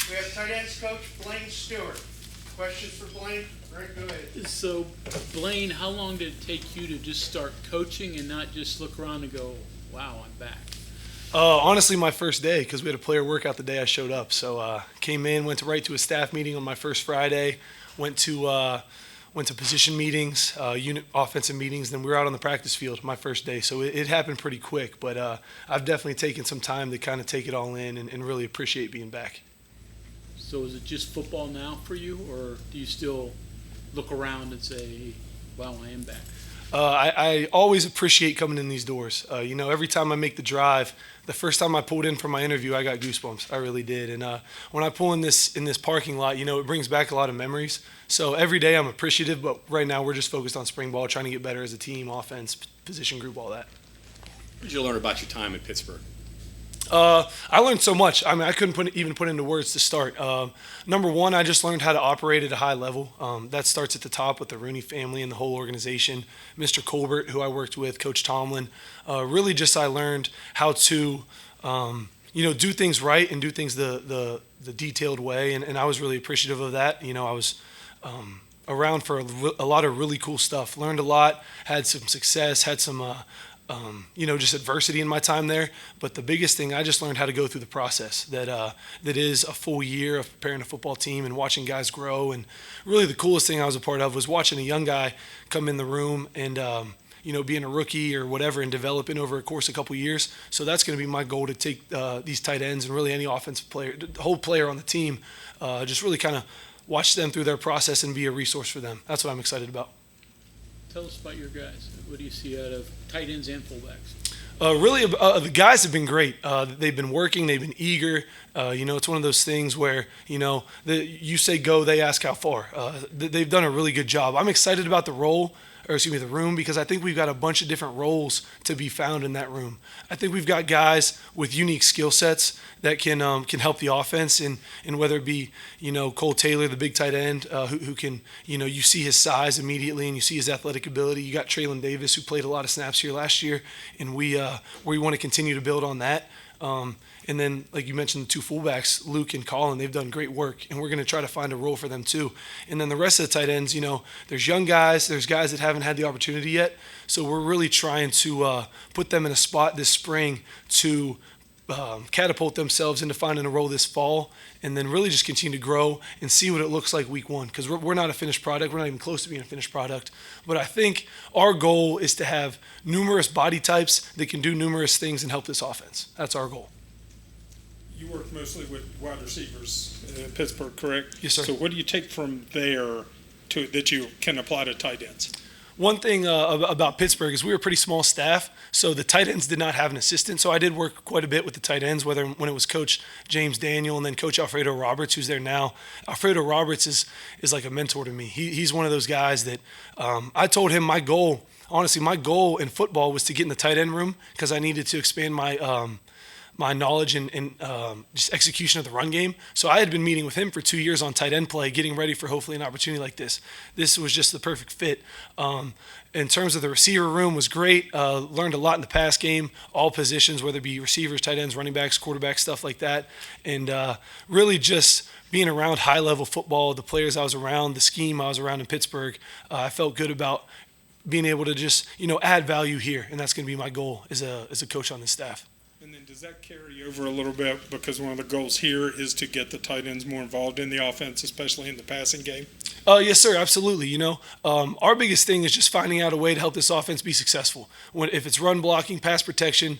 We have tight ends coach Blaine Stewart. Questions for Blaine? Rick, go ahead. So, Blaine, how long did it take you to just start coaching and not just look around and go, wow, I'm back? Honestly, my first day, because we had a player workout the day I showed up. So came in, went right to a staff meeting on my first Friday, went to position meetings, unit offensive meetings, then we were out on the practice field my first day. So it happened pretty quick, but I've definitely taken some time to kind of take it all in and really appreciate being back. So is it just football now for you, or do you still look around and say, wow, I am back? I always appreciate coming in these doors. Every time I make the drive, the first time I pulled in for my interview, I got goosebumps. I really did. And when I pull in this parking lot, it brings back a lot of memories. So every day I'm appreciative, but right now we're just focused on spring ball, trying to get better as a team, offense, position group, all that. What did you learn about your time in Pittsburgh? I learned so much. I mean, I couldn't even put into words to start. Number one, I just learned how to operate at a high level. That starts at the top with the Rooney family and the whole organization. Mr. Colbert, who I worked with, Coach Tomlin. Really just I learned how to, do things right and do things the detailed way. And I was really appreciative of that. I was around for a lot of really cool stuff. Learned a lot, had some success, had some just adversity in my time there. But the biggest thing, I just learned how to go through the process that is a full year of preparing a football team and watching guys grow. And really the coolest thing I was a part of was watching a young guy come in the room and, being a rookie or whatever and developing over a course of a couple years. So that's going to be my goal, to take these tight ends and really any offensive player, the whole player on the team, just really kind of watch them through their process and be a resource for them. That's what I'm excited about. Tell us about your guys. What do you see out of tight ends and fullbacks? The guys have been great. They've been working. They've been eager. It's one of those things where, you say go, they ask how far. They've done a really good job. I'm excited about the room, because I think we've got a bunch of different roles to be found in that room. I think we've got guys with unique skill sets that can help the offense, and whether it be, Cole Taylor, the big tight end, who can, you see his size immediately and you see his athletic ability. You got Traylon Davis, who played a lot of snaps here last year, and we want to continue to build on that. And then, like you mentioned, the two fullbacks, Luke and Colin, they've done great work, and we're going to try to find a role for them too. And then the rest of the tight ends, there's young guys, there's guys that haven't had the opportunity yet. So we're really trying to put them in a spot this spring to catapult themselves into finding a role this fall, and then really just continue to grow and see what it looks like week one, because we're not a finished product. We're not even close to being a finished product. But I think our goal is to have numerous body types that can do numerous things and help this offense. That's our goal. You work mostly with wide receivers in Pittsburgh, correct? Yes, sir. So what do you take from there that you can apply to tight ends? One thing about Pittsburgh is we were a pretty small staff, so the tight ends did not have an assistant. So I did work quite a bit with the tight ends, when it was Coach James Daniel and then Coach Alfredo Roberts, who's there now. Alfredo Roberts is like a mentor to me. He's one of those guys that I told him my goal in football was to get in the tight end room, because I needed to expand my knowledge and just execution of the run game. So I had been meeting with him for 2 years on tight end play, getting ready for hopefully an opportunity like this. This was just the perfect fit. In terms of the receiver room, was great. Learned a lot in the pass game, all positions, whether it be receivers, tight ends, running backs, quarterbacks, stuff like that. And really just being around high-level football, the players I was around, the scheme I was around in Pittsburgh, I felt good about being able to just, add value here. And that's going to be my goal as a coach on this staff. And then does that carry over a little bit, because one of the goals here is to get the tight ends more involved in the offense, especially in the passing game? Yes, sir, absolutely. Our biggest thing is just finding out a way to help this offense be successful. If it's run blocking, pass protection,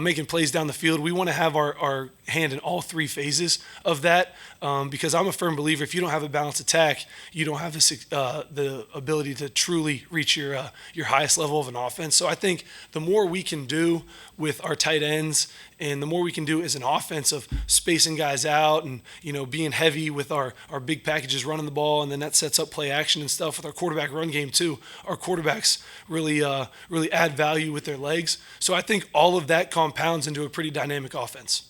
making plays down the field, we want to have our hand in all three phases of that, because I'm a firm believer if you don't have a balanced attack, you don't have the ability to truly reach your highest level of an offense. So I think the more we can do with our tight ends, and the more we can do as an offense of spacing guys out and being heavy with our big packages running the ball, and then that sets up play action and stuff with our quarterback run game too. Our quarterbacks really add value with their legs. So I think all of that compounds into a pretty dynamic offense.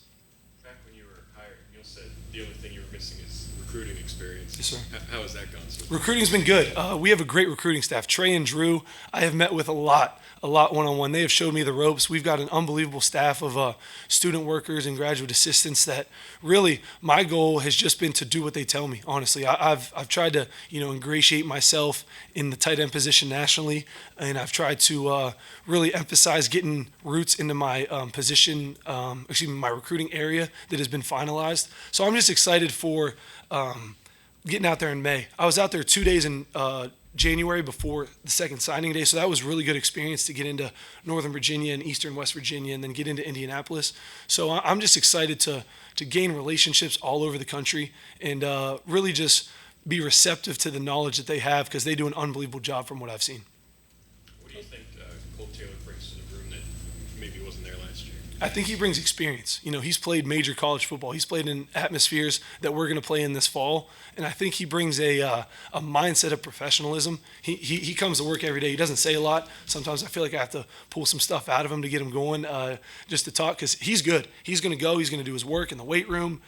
Back when you were hired, Neil said the only thing you were missing is recruiting experience. Yes, sir. How has that gone so far? Recruiting's been good. We have a great recruiting staff. Trey and Drew, I have met with a lot a lot one-on-one. They have showed me the ropes. We've got an unbelievable staff of student workers and graduate assistants that really my goal has just been to do what they tell me. Honestly, I've tried to ingratiate myself in the tight end position nationally, and I've tried to really emphasize getting roots into my position, my recruiting area that has been finalized. So I'm just excited for getting out there in May. I was out there 2 days in January before the second signing day, so that was really good experience to get into Northern Virginia and Eastern West Virginia and then get into Indianapolis. So I'm just excited to gain relationships all over the country and really just be receptive to the knowledge that they have because they do an unbelievable job from what I've seen. What do you think Cole Taylor brings to the room that maybe wasn't there last year? I think he brings experience. He's played major college football. He's played in atmospheres that we're going to play in this fall, and I think he brings a mindset of professionalism. He comes to work every day. He doesn't say a lot. Sometimes I feel like I have to pull some stuff out of him to get him going, just to talk, because he's good. He's going to go. He's going to do his work in the weight room,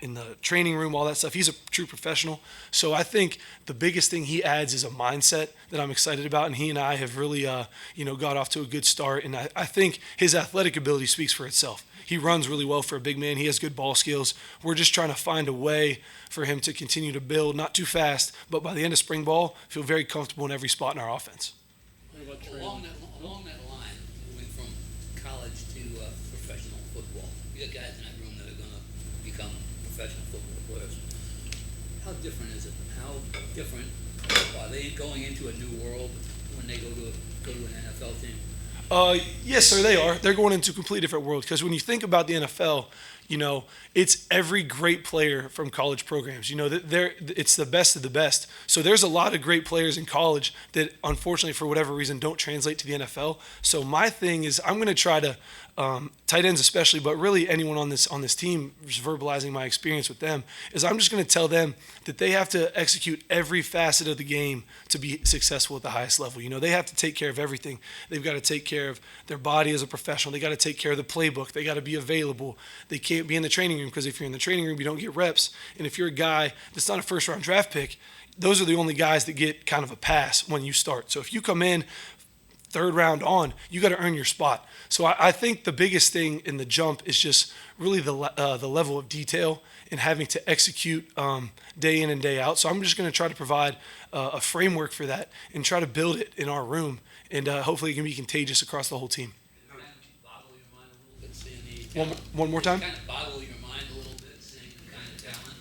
in the training room, all that stuff. He's a true professional. So I think the biggest thing he adds is a mindset that I'm excited about, and he and I have really got off to a good start, and I think his athletic ability speaks for itself. He runs really well for a big man. He has good ball skills. We're just trying to find a way for him to continue to build, not too fast, but by the end of spring ball, feel very comfortable in every spot in our offense. Along that line, moving from college to professional football, you got guys in that room that are going to become professional football players. How different is it? How different are they going into a new world when they go to an NFL team? Yes, sir, they are. They're going into a completely different world because when you think about the NFL, it's every great player from college programs. It's the best of the best. So there's a lot of great players in college that, unfortunately, for whatever reason, don't translate to the NFL. So my thing is I'm going to try to, tight ends especially, but really anyone on this team, just verbalizing my experience with them, is I'm just going to tell them that they have to execute every facet of the game to be successful at the highest level. They have to take care of everything. They've got to take care of their body as a professional. They got to take care of the playbook. They got to be available. They can't be in the training room because if you're in the training room, you don't get reps. And if you're a guy that's not a first-round draft pick, those are the only guys that get kind of a pass when you start. So if you come in third round on, you got to earn your spot. So I think the biggest thing in the jump is just really the level of detail and having to execute day in and day out. So I'm just going to try to provide a framework for that and try to build it in our room, and hopefully it can be contagious across the whole team. Kind of boggle your mind a little bit, seeing the talent. One more time? Kind of boggle your mind a little bit, seeing the kind of talent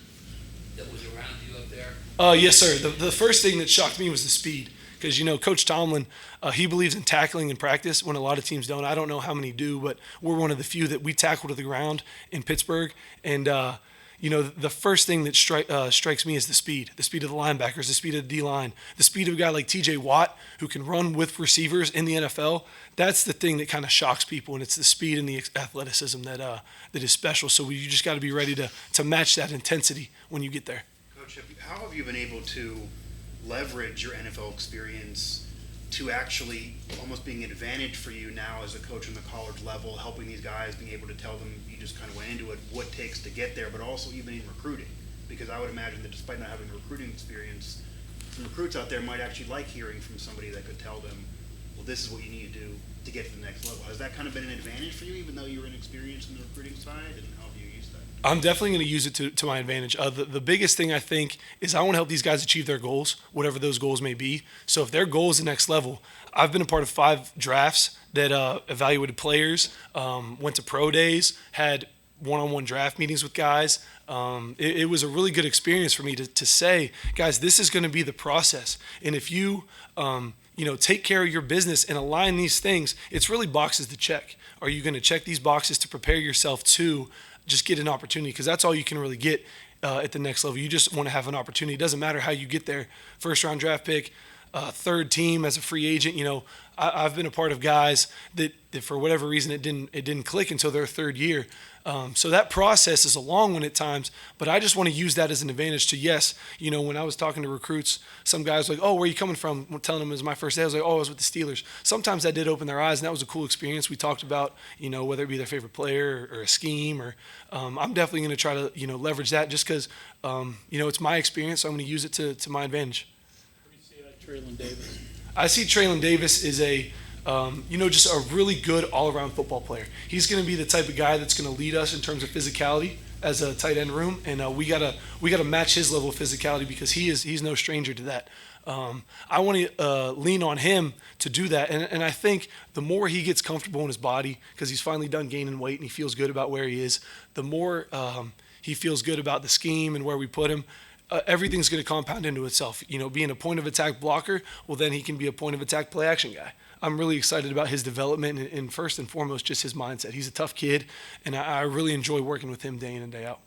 that was around you up there. Yes, sir. The first thing that shocked me was the speed. Because, Coach Tomlin, he believes in tackling in practice when a lot of teams don't. I don't know how many do, but we're one of the few that we tackle to the ground in Pittsburgh. And, the first thing that strikes me is the speed of the linebackers, the speed of the D-line, the speed of a guy like T.J. Watt who can run with receivers in the NFL. That's the thing that kind of shocks people, and it's the speed and the athleticism that is special. So you just got to be ready to match that intensity when you get there. Coach, how have you been able to leverage your NFL experience to actually almost being an advantage for you now as a coach on the college level, helping these guys, being able to tell them, you just kind of went into it, what it takes to get there, but also even in recruiting? Because I would imagine that despite not having recruiting experience, some recruits out there might actually like hearing from somebody that could tell them, well, this is what you need to do to get to the next level. Has that kind of been an advantage for you, even though you were inexperienced in the recruiting side, and how have you used that? I'm definitely going to use it to my advantage. The biggest thing I think is I want to help these guys achieve their goals, whatever those goals may be. So if their goal is the next level, I've been a part of 5 drafts that evaluated players, went to pro days, had one-on-one draft meetings with guys. It was a really good experience for me to say, guys, this is going to be the process. And if you take care of your business and align these things, it's really boxes to check. Are you going to check these boxes to prepare yourself to just get an opportunity? Because that's all you can really get at the next level. You just want to have an opportunity. It doesn't matter how you get there. First round draft pick, third team as a free agent. I've been a part of guys that for whatever reason it didn't click until their third year. So that process is a long one at times, but I just want to use that as an advantage to, yes, when I was talking to recruits, some guys were like, oh, where are you coming from? I'm telling them it was my first day. I was like, oh, I was with the Steelers. Sometimes that did open their eyes, and that was a cool experience. We talked about, whether it be their favorite player or a scheme, or I'm definitely going to try to, leverage that just because, it's my experience, so I'm going to use it to my advantage. How do you see Traylon Davis? I see Traylon Davis is a Just a really good all-around football player. He's going to be the type of guy that's going to lead us in terms of physicality as a tight end room, and we gotta match his level of physicality because he's no stranger to that. I want to lean on him to do that, and I think the more he gets comfortable in his body, because he's finally done gaining weight and he feels good about where he is, the more he feels good about the scheme and where we put him. Everything's going to compound into itself. Being a point of attack blocker, well, then he can be a point of attack play action guy. I'm really excited about his development and first and foremost, just his mindset. He's a tough kid, and I really enjoy working with him day in and day out.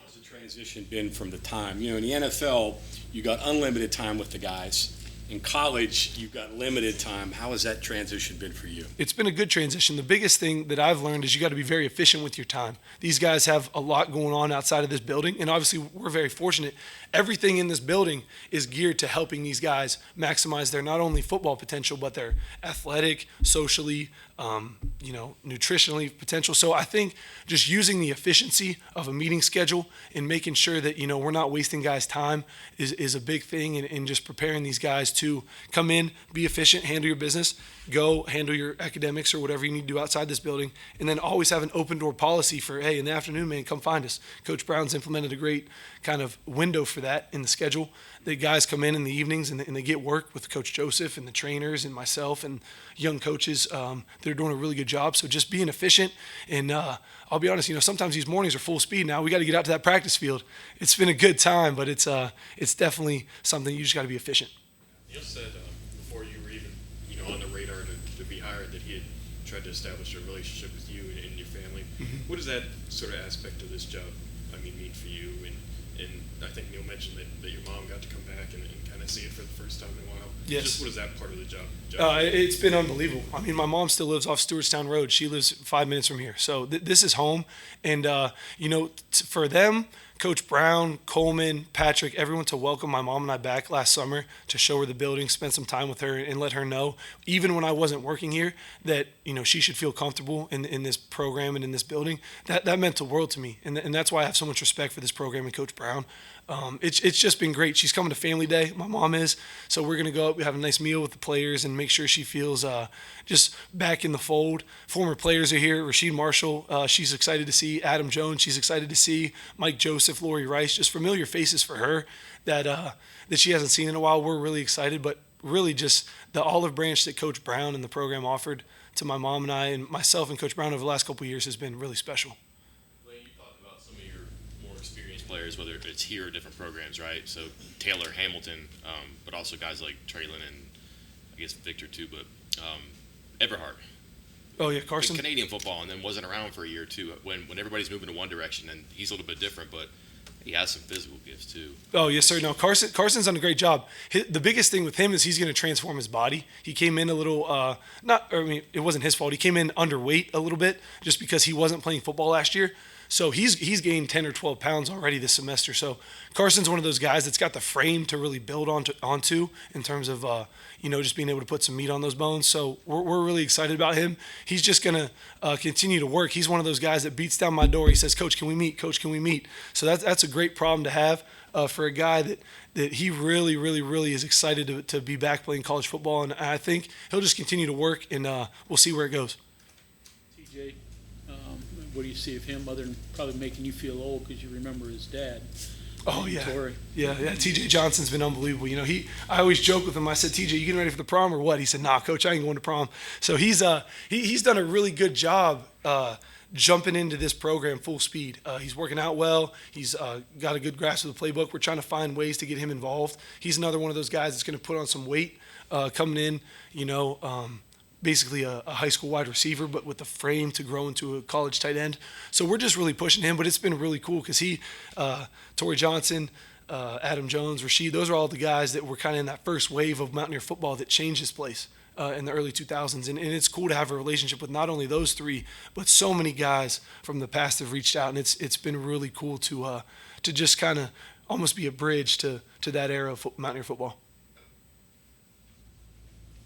How's the transition been from the time? In the NFL, you got unlimited time with the guys. In college, you've got limited time. How has that transition been for you? It's been a good transition. The biggest thing that I've learned is you got to be very efficient with your time. These guys have a lot going on outside of this building, and obviously we're very fortunate. Everything in this building is geared to helping these guys maximize their not only football potential, but their athletic, socially, nutritionally potential. So I think just using the efficiency of a meeting schedule and making sure that, we're not wasting guys' time is a big thing, and just preparing these guys to come in, be efficient, handle your business, go handle your academics or whatever you need to do outside this building, and then always have an open door policy for, hey, in the afternoon, man, come find us. Coach Brown's implemented a great kind of window for that in the schedule. The guys come in the evenings and they get work with Coach Joseph and the trainers and myself and young coaches. They're doing a really good job. So just being efficient, and I'll be honest, sometimes these mornings are full speed now. We got to get out to that practice field. It's been a good time, but it's definitely something you just got to be efficient. Neil said before you were even on the radar to be hired that he had tried to establish a relationship with you and your family. Mm-hmm. What does that sort of aspect of this job mean for you? And I think Neil mentioned that your mom got to come back and kind of see it for the first time in a while. Yes. Just what is that part of the job? It's been unbelievable. My mom still lives off Stewartstown Road. She lives 5 minutes from here. So this is home. And, for them, Coach Brown, Coleman, Patrick, everyone to welcome my mom and I back last summer to show her the building, spend some time with her, and let her know, even when I wasn't working here, that she should feel comfortable in this program and in this building. That meant the world to me, and that's why I have so much respect for this program and Coach Brown. It's just been great. She's coming to family day. My mom is. So we're going to go up, we have a nice meal with the players and make sure she feels just back in the fold. Former players are here. Rasheed Marshall, she's excited to see. Adam Jones, she's excited to see. Mike Joseph, Lori Rice, just familiar faces for her that she hasn't seen in a while. We're really excited, but really just the olive branch that Coach Brown and the program offered to my mom and I and myself and Coach Brown over the last couple of years has been really special. You talked about some of your more experienced players, whether it's here or different programs, right? So Taylor, Hamilton, but also guys like Traylon and I guess Victor too, but Everhart. Oh yeah, Carson. Canadian football, and then wasn't around for a year or two when everybody's moving in one direction, and he's a little bit different, but he has some physical gifts too. Oh yes, sir. No, Carson's done a great job. The biggest thing with him is he's going to transform his body. He came in a little, it wasn't his fault. He came in underweight a little bit just because he wasn't playing football last year. So he's gained 10 or 12 pounds already this semester. So Carson's one of those guys that's got the frame to really build onto in terms of, just being able to put some meat on those bones. So we're really excited about him. He's just going to continue to work. He's one of those guys that beats down my door. He says, Coach, can we meet? Coach, can we meet? So that's a great problem to have for a guy that he really, really, really is excited to be back playing college football. And I think he'll just continue to work, and we'll see where it goes. TJ, what do you see of him other than probably making you feel old because you remember his dad? Oh yeah, Torrey. yeah. TJ Johnson's been unbelievable. I always joke with him. I said, TJ, you getting ready for the prom or what? He said, Nah, Coach, I ain't going to prom. So he's done a really good job jumping into this program full speed. He's working out well. He's got a good grasp of the playbook. We're trying to find ways to get him involved. He's another one of those guys that's going to put on some weight coming in. Basically a high school wide receiver, but with the frame to grow into a college tight end. So we're just really pushing him, but it's been really cool because Torrey Johnson, Adam Jones, Rasheed, those are all the guys that were kind of in that first wave of Mountaineer football that changed this place in the early 2000s. And it's cool to have a relationship with not only those three, but so many guys from the past have reached out. And it's been really cool to just kind of almost be a bridge to that era of Mountaineer football.